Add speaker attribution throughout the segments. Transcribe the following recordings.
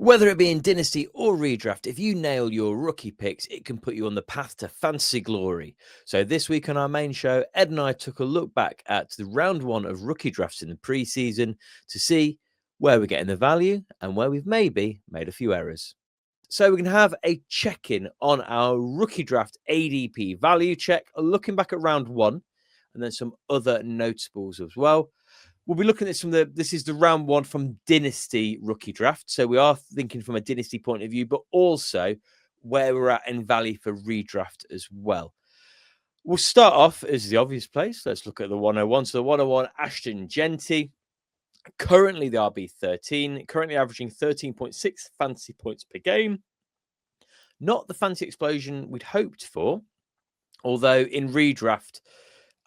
Speaker 1: Whether it be in Dynasty or Redraft, if you nail your rookie picks, it can put you on the path to fantasy glory. So this week on our main show, Ed and I took a look back at the round one of rookie drafts in the preseason to see where we're getting the value and where we've maybe made a few errors. So we can have a check-in on our rookie draft ADP value check, looking back at round one, and then some other notables as well. We'll be looking at this is the round one from Dynasty rookie draft. So we are thinking from a Dynasty point of view, but also where we're at in value for redraft as well. We'll start off as the obvious place. Let's look at the 101. So the 101, Ashton Jeanty, currently the RB13, currently averaging 13.6 fantasy points per game. Not the fantasy explosion we'd hoped for, although in redraft,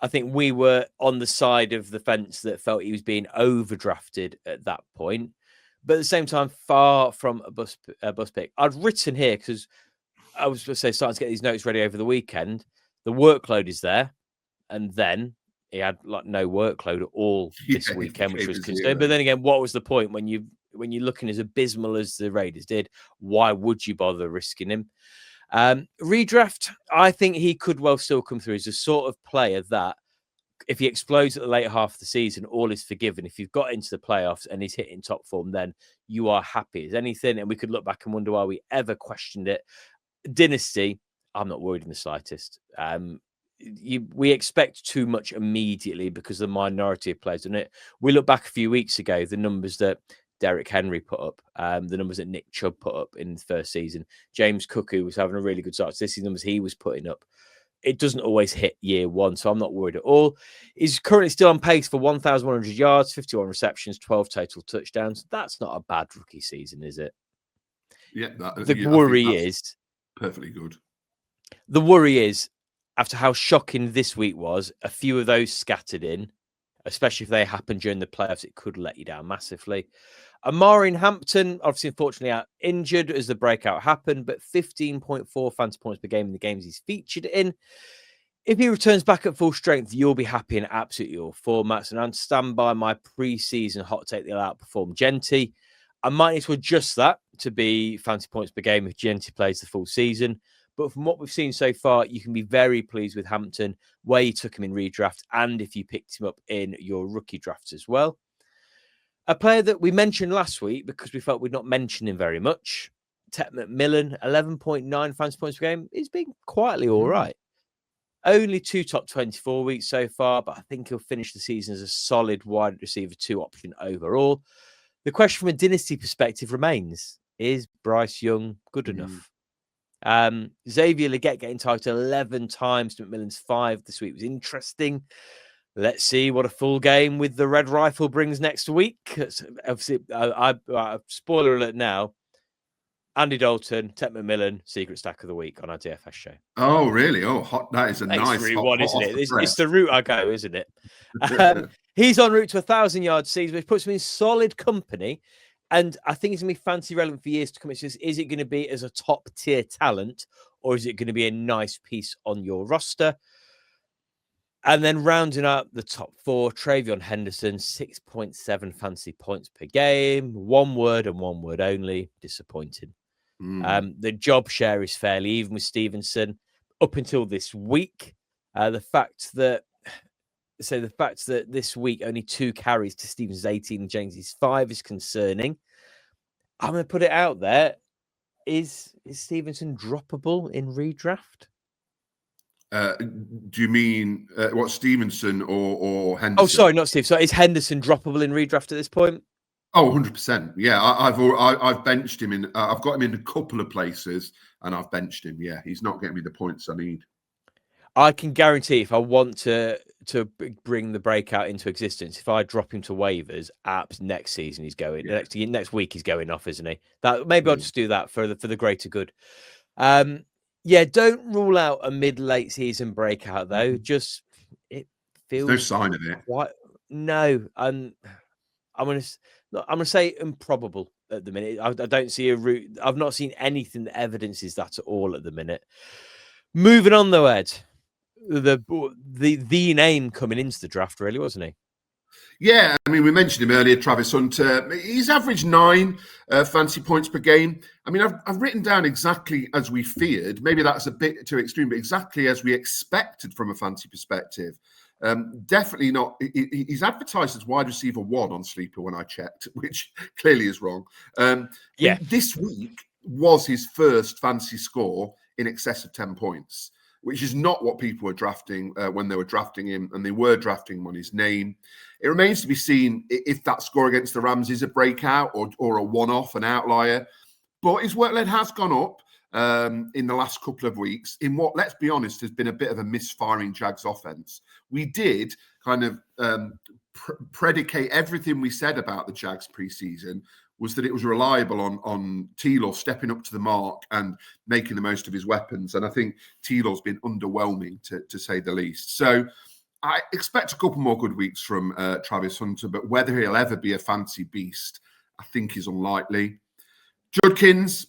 Speaker 1: I think we were on the side of the fence that felt he was being overdrafted at that point. But at the same time, far from a bust pick. I'd written here because I was starting to get these notes ready over the weekend. The workload is there. And then he had like no workload at all this weekend, which was concerned. But then again, what was the point when you're looking as abysmal as the Raiders did? Why would you bother risking him? Redraft, I think he could well still come through as a sort of player that if he explodes at the later half of the season, all is forgiven. If you've got into the playoffs and he's hitting top form, then you are happy as anything. And we could look back and wonder why we ever questioned it. Dynasty, I'm not worried in the slightest. We expect too much immediately because of the minority of players in it. We look back a few weeks ago, the numbers that Derrick Henry put up, the numbers that Nick Chubb put up in the first season. James Cook, who was having a really good start. So this is the numbers he was putting up. It doesn't always hit year one, so I'm not worried at all. He's currently still on pace for 1,100 yards, 51 receptions, 12 total touchdowns. That's not a bad rookie season, is it?
Speaker 2: Yeah.
Speaker 1: The worry is...
Speaker 2: perfectly good.
Speaker 1: The worry is, after how shocking this week was, a few of those scattered in, especially if they happen during the playoffs, it could let you down massively. Omarion Hampton, obviously, unfortunately, out injured as the breakout happened, but 15.4 fantasy points per game in the games he's featured in. If he returns back at full strength, you'll be happy in absolutely all formats. And I'll stand by my preseason hot take that he'll outperform Jeanty. I might need to adjust that to be fantasy points per game if Jeanty plays the full season. But from what we've seen so far, you can be very pleased with Hampton, where you took him in redraft and if you picked him up in your rookie drafts as well. A player that we mentioned last week because we felt we'd not mentioned him very much, Tet McMillan, 11.9 fantasy points per game. He's been quietly all right. Only 2 top 24 weeks so far, but I think he'll finish the season as a solid wide receiver 2 option overall. The question from a dynasty perspective remains, is Bryce Young good enough? Xavier Legette getting targeted 11 times to McMillan's 5 this week was interesting. Let's see what a full game with the Red Rifle brings next week. Obviously, spoiler alert now. Andy Dalton, Tet McMillan, Secret Stack of the Week on our DFS show.
Speaker 2: Oh, really? Oh, hot! That is a nice
Speaker 1: route
Speaker 2: hot,
Speaker 1: one,
Speaker 2: hot
Speaker 1: isn't it?
Speaker 2: the
Speaker 1: It's the route I go, isn't it? He's en route to 1,000-yard season, which puts him in solid company. And I think it's going to be fantasy relevant for years to come. It's just, is it going to be as a top-tier talent, or is it going to be a nice piece on your roster? And then rounding up the top 4, TreVeyon Henderson, 6.7 fantasy points per game. One word and one word only, disappointing. The job share is fairly even with Stevenson up until this week. The fact that this week only 2 carries to Stevenson's 18 and James's 5 is concerning. I'm going to put it out there. Is Stevenson droppable in redraft?
Speaker 2: Do you mean what, Stevenson or Henderson?
Speaker 1: Oh, sorry, not Steve. So is Henderson droppable in redraft at this point?
Speaker 2: Oh, 100%. Yeah, I've benched him in. I've got him in a couple of places, and I've benched him. Yeah, he's not getting me the points I need.
Speaker 1: I can guarantee if I want to bring the breakout into existence, if I drop him to waivers, apps next season he's going. Yeah. Next week he's going off, isn't he? That maybe I'll just do that for the greater good. Yeah, don't rule out a mid-late season breakout though. Just it feels
Speaker 2: there's no sign of it.
Speaker 1: No, I'm gonna say improbable at the minute. I don't see a route. I've not seen anything that evidences that at all at the minute. Moving on though, Ed, the name coming into the draft really, wasn't he?
Speaker 2: Yeah, I mean, we mentioned him earlier, Travis Hunter. He's averaged 9 fancy points per game. I mean, I've written down exactly as we feared. Maybe that's a bit too extreme, but exactly as we expected from a fancy perspective. Definitely not. He's advertised as wide receiver 1 on Sleeper when I checked, which clearly is wrong.
Speaker 1: Yeah.
Speaker 2: This week was his first fancy score in excess of 10 points, which is not what people were drafting when they were drafting him, and they were drafting him on his name. It remains to be seen if that score against the Rams is a breakout or a one-off, an outlier. But his workload has gone up in the last couple of weeks in what, let's be honest, has been a bit of a misfiring Jags offense. We did kind of predicate everything we said about the Jags preseason was that it was reliable on T-Law stepping up to the mark and making the most of his weapons. And I think T-Law's been underwhelming, to say the least. So I expect a couple more good weeks from Travis Hunter, but whether he'll ever be a fancy beast, I think is unlikely. Judkins,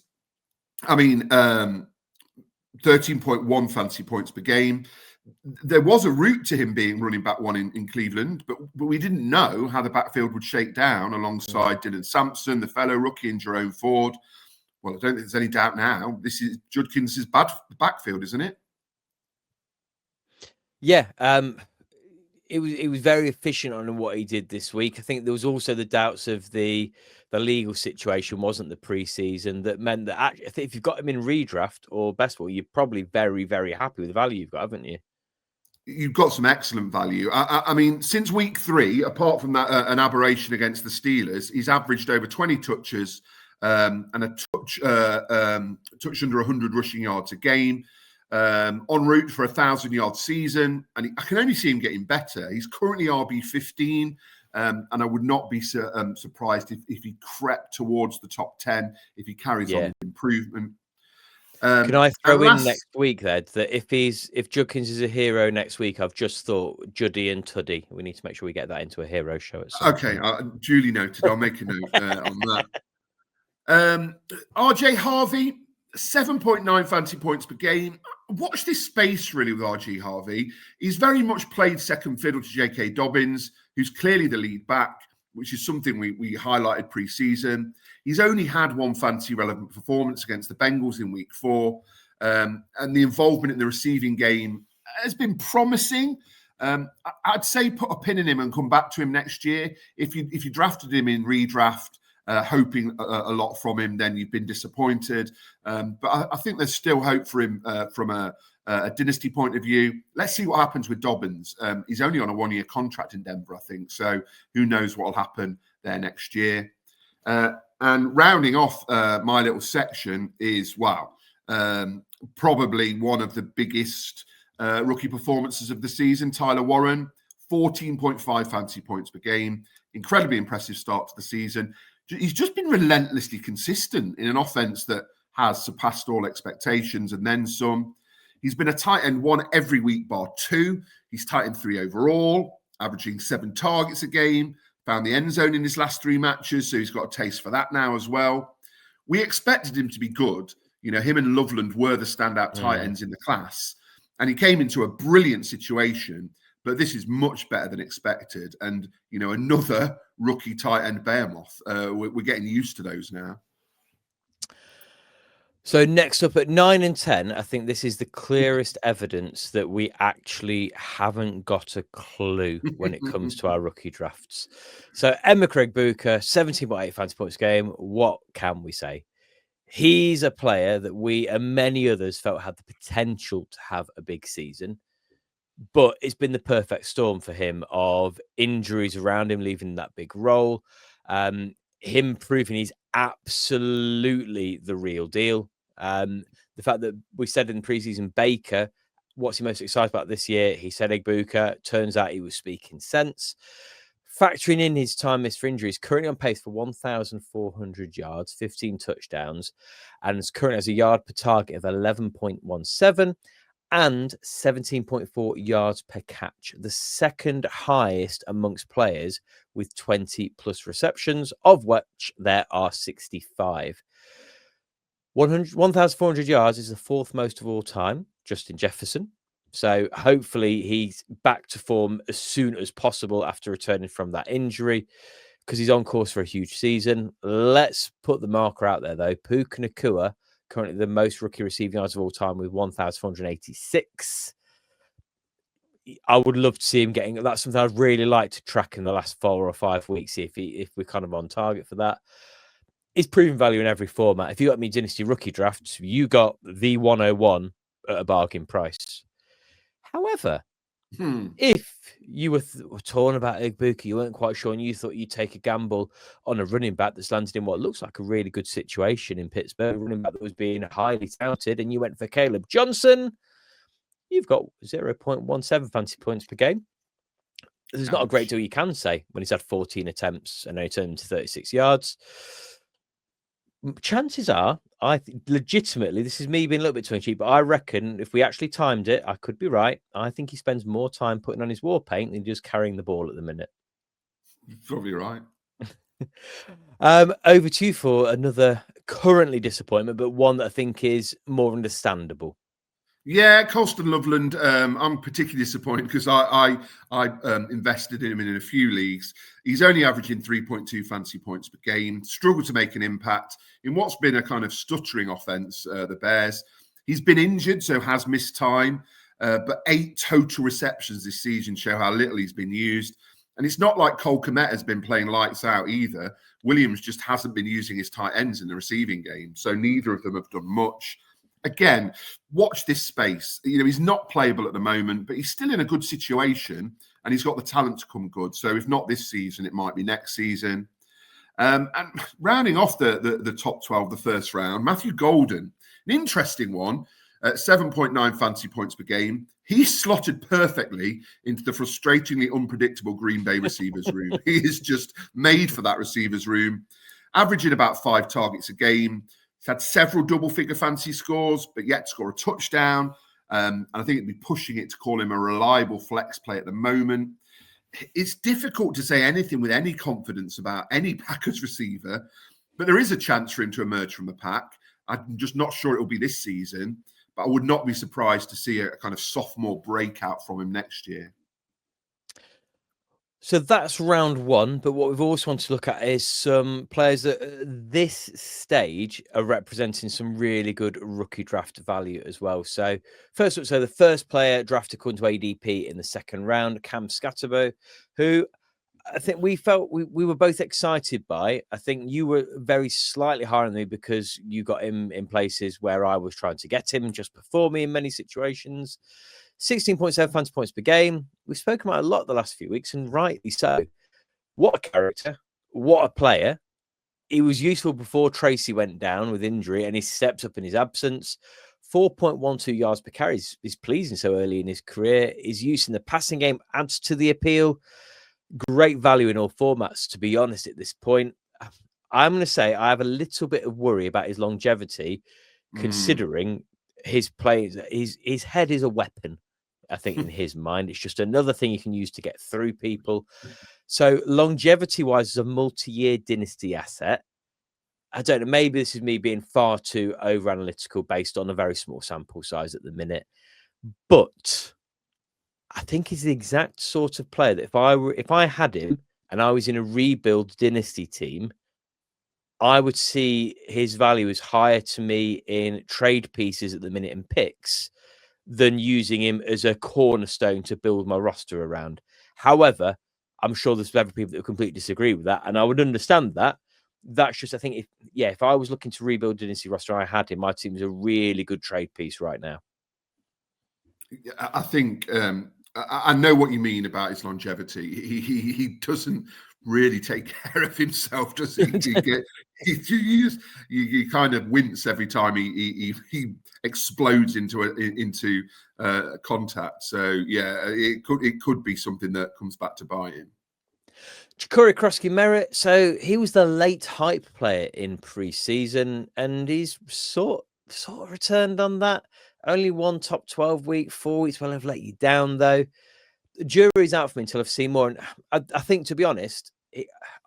Speaker 2: I mean, 13.1 fancy points per game. There was a route to him being running back 1 in Cleveland, but we didn't know how the backfield would shake down alongside Dylan Sampson, the fellow rookie, and Jerome Ford. Well, I don't think there's any doubt now. This is Judkins' bad backfield, isn't it?
Speaker 1: Yeah. It was very efficient on what he did this week. I think there was also the doubts of the legal situation, wasn't the preseason, that meant that actually, I think if you've got him in redraft or best ball, you're probably very, very happy with the value you've got, haven't you?
Speaker 2: You've got some excellent value. I mean, since week 3, apart from that an aberration against the Steelers, he's averaged over 20 touches and a touch under 100 rushing yards a game. En route for a 1,000-yard season, and I can only see him getting better. He's currently RB15, and I would not be surprised if he crept towards the top 10 if he carries on improvement.
Speaker 1: Can I throw in next week that if Judkins is a hero next week? I've just thought Juddy and Tuddy. We need to make sure we get that into a hero show at some point.
Speaker 2: Duly noted. I'll make a note on that. RJ Harvey, 7.9 fancy points per game. Watch this space really with RJ Harvey. He's very much played second fiddle to J.K. Dobbins, who's clearly the lead back, which is something we highlighted pre-season. He's only had 1 fancy relevant performance against the Bengals in week 4. And the involvement in the receiving game has been promising. I'd say put a pin in him and come back to him next year. If you drafted him in redraft, hoping a lot from him, then you've been disappointed. But I think there's still hope for him from a dynasty point of view. Let's see what happens with Dobbins. He's only on a 1-year contract in Denver, I think. So who knows what will happen there next year. And rounding off my little section is, probably one of the biggest rookie performances of the season, Tyler Warren, 14.5 fancy points per game. Incredibly impressive start to the season. He's just been relentlessly consistent in an offense that has surpassed all expectations and then some. He's been a tight end 1 every week bar 2. He's tight end 3 overall, averaging 7 targets a game, found the end zone in his last 3 matches, so he's got a taste for that now as well. We expected him to be good. You know, him and Loveland were the standout tight ends in the class, and he came into a brilliant situation, but this is much better than expected. And, you know, another rookie tight end behemoth. We're getting used to those now.
Speaker 1: So next up at 9 and 10, I think this is the clearest evidence that we actually haven't got a clue when it comes to our rookie drafts. So Emeka Egbuka, 17.8 fantasy points a game. What can we say? He's a player that we and many others felt had the potential to have a big season, but it's been the perfect storm for him of injuries around him, leaving that big role. Him proving he's absolutely the real deal. The fact that we said in preseason, Baker, what's he most excited about this year? He said Egbuka. Turns out he was speaking sense. Factoring in his time missed for injuries, currently on pace for 1,400 yards, 15 touchdowns, and currently has a yard per target of 11.17 and 17.4 yards per catch, the second highest amongst players with 20 plus receptions, of which there are 65. 1,400 yards is the 4th most of all time. Justin Jefferson, So hopefully he's back to form as soon as possible after returning from that injury, because he's on course for a huge season. Let's put the marker out there, though. Puka Nacua, currently the most rookie receiving yards of all time with 1,486. I would love to see him getting. That's something I'd really like to track in the last 4 or 5 weeks, if we're kind of on target for that. He's proven value in every format. If you got me Dynasty rookie drafts, you got the 101 at a bargain price. However, if you were torn about Egbuka, you weren't quite sure, and you thought you'd take a gamble on a running back that's landed in what looks like a really good situation in Pittsburgh, a running back that was being highly touted, and you went for Kaleb Johnson, you've got 0.17 fantasy points per game. There's not a great deal you can say when he's had 14 attempts and only turned into 36 yards. Chances are, legitimately, this is me being a little bit tongue-in-cheek, but I reckon if we actually timed it, I could be right. I think he spends more time putting on his war paint than just carrying the ball at the minute.
Speaker 2: You're probably right.
Speaker 1: Over to you for another currently disappointment, but one that I think is more understandable.
Speaker 2: Yeah, Colston Loveland. I'm particularly disappointed because I invested in him in a few leagues. He's only averaging 3.2 fantasy points per game. Struggled to make an impact in what's been a kind of stuttering offense. The Bears. He's been injured, so has missed time. But 8 total receptions this season show how little he's been used. And it's not like Cole Kmet has been playing lights out either. Williams just hasn't been using his tight ends in the receiving game, so neither of them have done much. Again, watch this space. He's not playable at the moment, but he's still in a good situation and he's got the talent to come good. So if not this season, it might be next season. And rounding off the top 12, the first round, Matthew Golden, an interesting one, at 7.9 fantasy points per game. He's slotted perfectly into the frustratingly unpredictable Green Bay receivers room. He is just made for that receivers room, averaging about 5 targets a game. He's had several double-figure fantasy scores, but yet to score a touchdown. And I think it'd be pushing it to call him a reliable flex play at the moment. It's difficult to say anything with any confidence about any Packers receiver, but there is a chance for him to emerge from the pack. I'm just not sure it'll be this season, but I would not be surprised to see a kind of sophomore breakout from him next year.
Speaker 1: So that's round one, but what we've also wanted to look at is some players that at this stage are representing some really good rookie draft value as well. So first up, the first player drafted according to ADP in the second round, Cam Skattebo, who I think we felt we were both excited by. I think you were very slightly higher than me because you got him in places where I was trying to get him just before me in many situations. 16.7 fantasy points per game. We've spoken about a lot the last few weeks, and rightly so. What a character. What a player. He was useful before Tracy went down with injury, and he stepped up in his absence. 4.12 yards per carry is pleasing so early in his career. His use in the passing game adds to the appeal. Great value in all formats, to be honest, at this point. I'm going to say I have a little bit of worry about his longevity, considering his play. His head is a weapon, I think, in his mind. It's just another thing you can use to get through people. So longevity-wise, as a multi-year dynasty asset, I don't know, maybe this is me being far too over-analytical based on a very small sample size at the minute. But I think he's the exact sort of player that if I had him and I was in a rebuild dynasty team, I would see his value as higher to me in trade pieces at the minute and picks than using him as a cornerstone to build my roster around. However, I'm sure there's several people that would completely disagree with that, and I would understand that. That's just, I think, if I was looking to rebuild dynasty roster, I had him. My team is a really good trade piece right now.
Speaker 2: I think I know what you mean about his longevity. He doesn't really take care of himself, does he? You kind of wince every time he explodes into contact. So yeah, it could be something that comes back to bite him.
Speaker 1: Jacory Croskey-Merritt. So he was the late hype player in pre-season, and he's sort of returned on that. Only one top 12 week, 4 weeks. Well, I've let you down though. The jury's out for me until I've seen more. And I think, to be honest,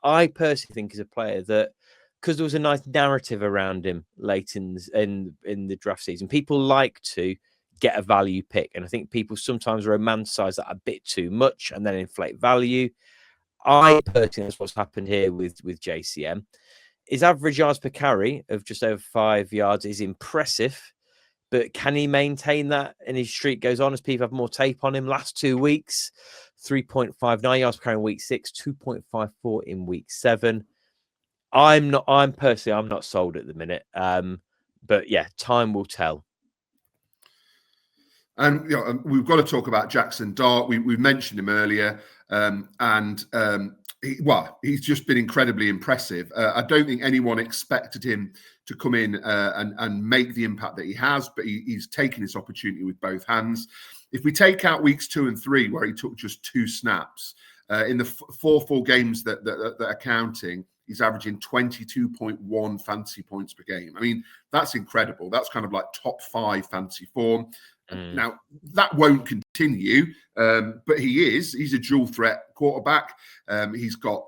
Speaker 1: I personally think he's a player that, because there was a nice narrative around him late in the draft season, people like to get a value pick. And I think people sometimes romanticize that a bit too much and then inflate value. I personally, that's what's happened here with JCM. His average yards per carry of just over 5 yards is impressive, but can he maintain that? And his streak goes on as people have more tape on him. Last 2 weeks, 3.59 yards per carry in week 6, 2.54 in week 7. I'm not sold at the minute. But yeah, time will tell.
Speaker 2: And we've got to talk about Jaxson Dart. We mentioned him earlier, he's just been incredibly impressive. I don't think anyone expected him to come in and make the impact that he has, but he's taken this opportunity with both hands. If we take out weeks 2 and 3, where he took just 2 snaps, in the 4 full games that are counting, he's averaging 22.1 fantasy points per game. I mean, that's incredible. That's kind of like top 5 fantasy form. Now, that won't continue, but he's a dual threat quarterback. He's got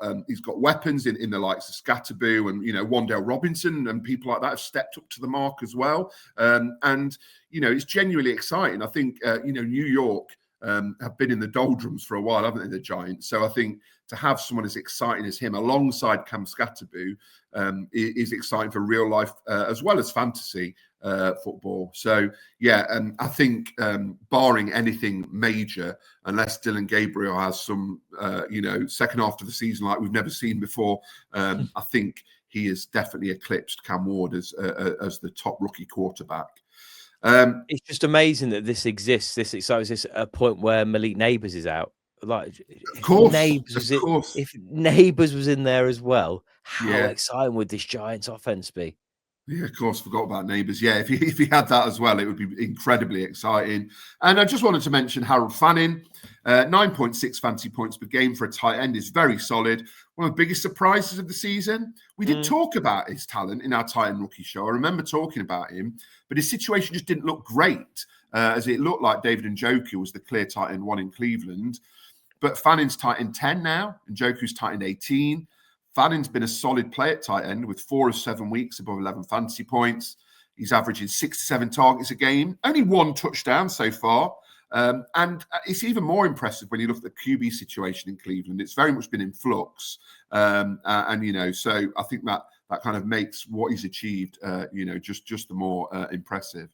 Speaker 2: weapons in the likes of Skattebo and, Wan'Dale Robinson and people like that have stepped up to the mark as well. It's genuinely exciting. I think, New York have been in the doldrums for a while, haven't they, the Giants? So I think to have someone as exciting as him alongside Cam Skattebo is exciting for real life as well as fantasy football. So I think barring anything major, unless Dylan Gabriel has some second half of the season like we've never seen before, I think he has definitely eclipsed Cam Ward as the top rookie quarterback.
Speaker 1: It's just amazing that this exists. This excites us at a point where Malik Neighbours is out. Like,
Speaker 2: of course,
Speaker 1: if Neighbours was in there as well, how exciting would this Giants offense be?
Speaker 2: Yeah, of course, forgot about Neighbours. Yeah, if he had that as well, it would be incredibly exciting. And I just wanted to mention Harold Fannin, 9.6 fantasy points per game for a tight end is very solid. One of the biggest surprises of the season. We did talk about his talent in our tight end rookie show. I remember talking about him, but his situation just didn't look great, as it looked like David Njoku was the clear tight end 1 in Cleveland. But Fannin's tight end 10 now, and Njoku's tight end 18. Fannin's been a solid play at tight end with 4 of 7 weeks above 11 fantasy points. He's averaging 6 to 7 targets a game, only 1 touchdown so far. And it's even more impressive when you look at the QB situation in Cleveland. It's very much been in flux. So I think that kind of makes what he's achieved, just the more impressive.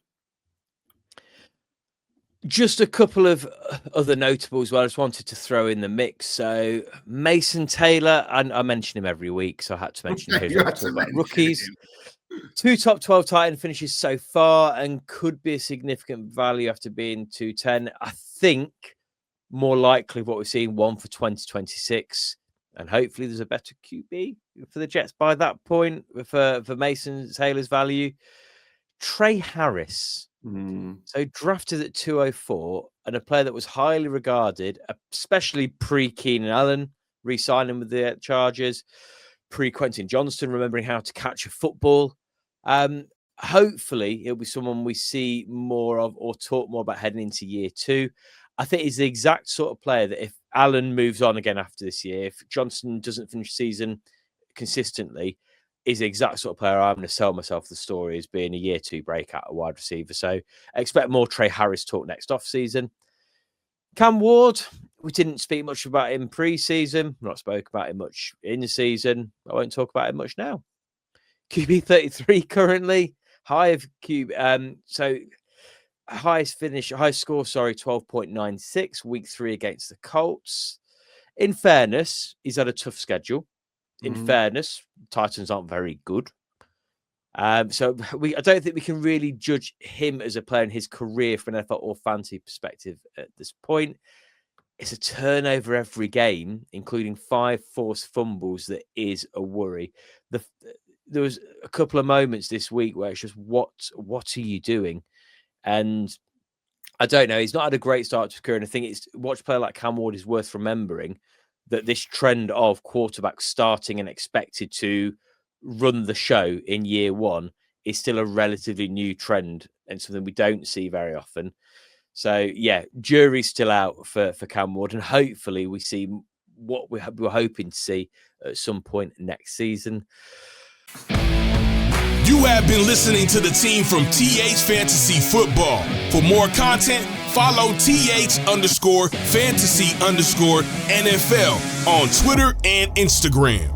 Speaker 1: Just a couple of other notables I just wanted to throw in the mix. So Mason Taylor, and I mention him every week, so I had to mention him. About rookies. 2 top 12 tight end finishes so far and could be a significant value after being 210. I think more likely what we're seeing 1 for 2026. And hopefully there's a better QB for the Jets by that point for Mason Taylor's value. Trey Harris. So drafted at 204 and a player that was highly regarded, especially pre-Keenan Allen re-signing with the Chargers, pre-Quinshon Judkins remembering how to catch a football. Hopefully it'll be someone we see more of or talk more about heading into year 2. I think he's the exact sort of player that if Allen moves on again after this year, if Johnson doesn't finish the season consistently, is the exact sort of player I'm going to sell myself the story as being a year 2 breakout, a wide receiver. So expect more Trey Harris talk next off season. Cam Ward, we didn't speak much about him pre-season. Not spoke about him much in the season. I won't talk about him much now. QB 33 currently, high of QB. So highest score, 12.96, week 3 against the Colts. In fairness, he's had a tough schedule. In fairness, Titans aren't very good. So I don't think we can really judge him as a player in his career from an NFL or fantasy perspective at this point. It's a turnover every game, including 5 forced fumbles, that is a worry. There was a couple of moments this week where it's just, what are you doing? And I don't know. He's not had a great start to his career. And I think watch a player like Cam Ward is worth remembering that this trend of quarterbacks starting and expected to run the show in year 1 is still a relatively new trend and something we don't see very often. So, jury's still out for Cam Ward, and hopefully we see what we're hoping to see at some point next season.
Speaker 3: You have been listening to the team from TH Fantasy Football. For more content, follow TH_fantasy_NFL on Twitter and Instagram.